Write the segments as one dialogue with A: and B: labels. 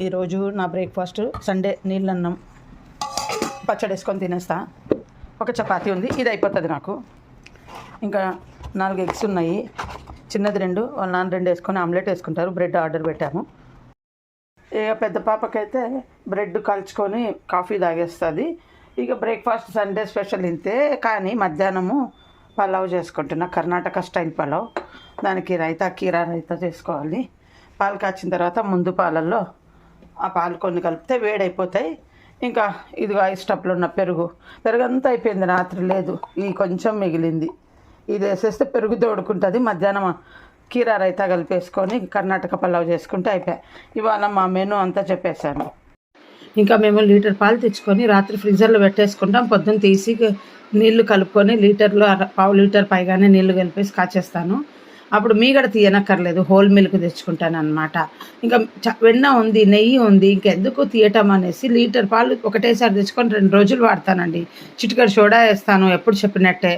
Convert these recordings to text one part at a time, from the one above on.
A: ఈరోజు నా breakfast Sunday నీళ్ళన్నం పచ్చడి వేసుకొని తినేస్తా. ఒక చపాతీ ఉంది, ఇది అయిపోతుంది నాకు. ఇంకా 4 ఎగ్స్ ఉన్నాయి, చిన్నది 2, వాళ్ళ నాన్న 2 వేసుకొని ఆమ్లెట్ వేసుకుంటారు. బ్రెడ్ ఆర్డర్ పెట్టాము. ఇక పెద్ద పాపకైతే బ్రెడ్ కాల్చుకొని కాఫీ తాగేస్తుంది. ఇక బ్రేక్ఫాస్ట్ సండే స్పెషల్ ఇంతే. కానీ మధ్యాహ్నము పలావ్ చేసుకుంటున్నా, కర్ణాటక స్టైల్ పలావ్. దానికి రైతా, కీరా రైతా చేసుకోవాలి. పాలు కాచిన తర్వాత ముందు పాలల్లో ఆ పాలు కొన్ని కలిపితే వేడైపోతాయి. ఇంకా ఇదిగో ఐస్ టప్లో ఉన్న పెరుగు అంతా అయిపోయింది, రాత్రి లేదు, ఈ కొంచెం మిగిలింది. ఇది వేసేస్తే పెరుగు తోడుకుంటుంది. మధ్యాహ్నం కీరా రైతా కలిపేసుకొని కర్ణాటక పలావ్ చేసుకుంటే అయిపోయాయి. ఇవాళ మా మెనూ అంతా చెప్పేశాను. ఇంకా మేము లీటర్ పాలు తెచ్చుకొని రాత్రి ఫ్రీజర్లో పెట్టేసుకుంటాం. పొద్దున్న తీసి నీళ్లు కలుపుకొని లీటర్లో పావు లీటర్ పైగానే నీళ్లు కలిపేసి కాచేస్తాను. అప్పుడు మీగడ తీయనక్కర్లేదు, హోల్ మిల్క్ తెచ్చుకుంటాను అనమాట. ఇంకా వెన్న ఉంది, నెయ్యి ఉంది, ఇంకెందుకు తీయటం అనేసి లీటర్ పాలు ఒకటేసారి తెచ్చుకొని 2 రోజులు వాడతానండి. చిటికెడు సోడా వేస్తాను, ఎప్పుడు చెప్పినట్టే.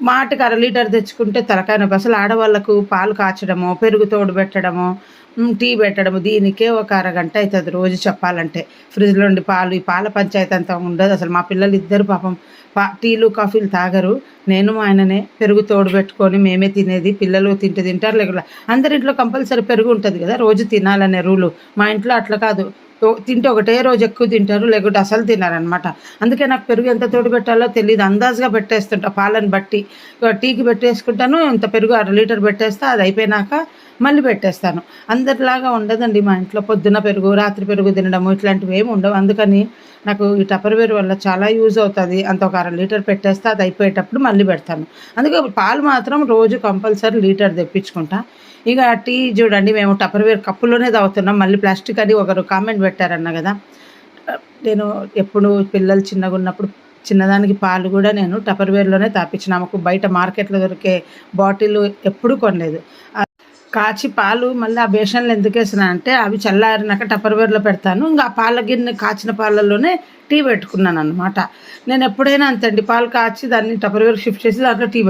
A: మాటకి 1/2 లీటర్ తెచ్చుకుంటే తలకాయ నొప్పి. అసలు ఆడవాళ్ళకు పాలు కాచడము, పెరుగు తోడు పెట్టడము, టీ పెట్టడము, దీనికే ఒక అరగంట అవుతుంది రోజు చెప్పాలంటే. ఫ్రిడ్జ్లో ఉండి పాలు, ఈ పాల పంచాయతీ అంతా ఉండదు అసలు. మా పిల్లలు ఇద్దరు పాపం టీలు కాఫీలు తాగరు. నేను మా ఆయననే పెరుగు తోడు పెట్టుకొని మేమే తినేది. పిల్లలు తింటారు లేకుండా. అందరింట్లో కంపల్సరీ పెరుగు ఉంటుంది కదా, రోజు తినాలనే రూలు. మా ఇంట్లో అట్లా కాదు, తింటే ఒకటే రోజు ఎక్కువ తింటారు, లేకుంటే అసలు తినారనమాట. అందుకే నాకు పెరుగు ఎంత తోడు పెట్టాలో తెలియదు, అందాజుగా పెట్టేస్తుంటా. పాలను బట్టి టీకి పెట్టేసుకుంటాను, ఇంత పెరుగు 1/2 లీటర్ పెట్టేస్తా. అది అయిపోయినాక మళ్ళీ పెట్టేస్తాను. అందరిలాగా ఉండదండి మా ఇంట్లో. పొద్దున పెరుగు, రాత్రి పెరుగు తినడము ఇట్లాంటివి ఏమి ఉండవు. అందుకని నాకు ఈ టపర్వేర్ వల్ల చాలా యూజ్ అవుతుంది. అంత ఒక 1/2 లీటర్ పెట్టేస్తే అది అయిపోయేటప్పుడు మళ్ళీ పెడతాను. అందుకే పాలు మాత్రం రోజు కంపల్సరీ లీటర్ తెప్పించుకుంటా. ఇక టీ చూడండి, మేము టపర్వేర్ కప్పులోనే తాగుతున్నాం. మళ్ళీ ప్లాస్టిక్ అని ఒకరు కామెంట్ పెట్టారన్న కదా. నేను ఎప్పుడు పిల్లలు చిన్నగా ఉన్నప్పుడు చిన్నదానికి పాలు కూడా నేను టపర్వేర్లోనే తాపించిన. మాకు బయట మార్కెట్లో దొరికే బాటిల్ ఎప్పుడూ కొనలేదు. కాచి పాలు మళ్ళీ ఆ బేషన్లు ఎందుకు వేసినా అంటే అవి చల్లారినాక టపర్వేర్లో పెడతాను. ఇంకా ఆ పాల గిన్నె కాచిన పాలల్లోనే టీ పెట్టుకున్నాను అనమాట. నేను ఎప్పుడైనా అంతే అండి, పాలు కాచి దాన్ని టపర్వేర్ షిఫ్ట్ చేసి దాంట్లో టీ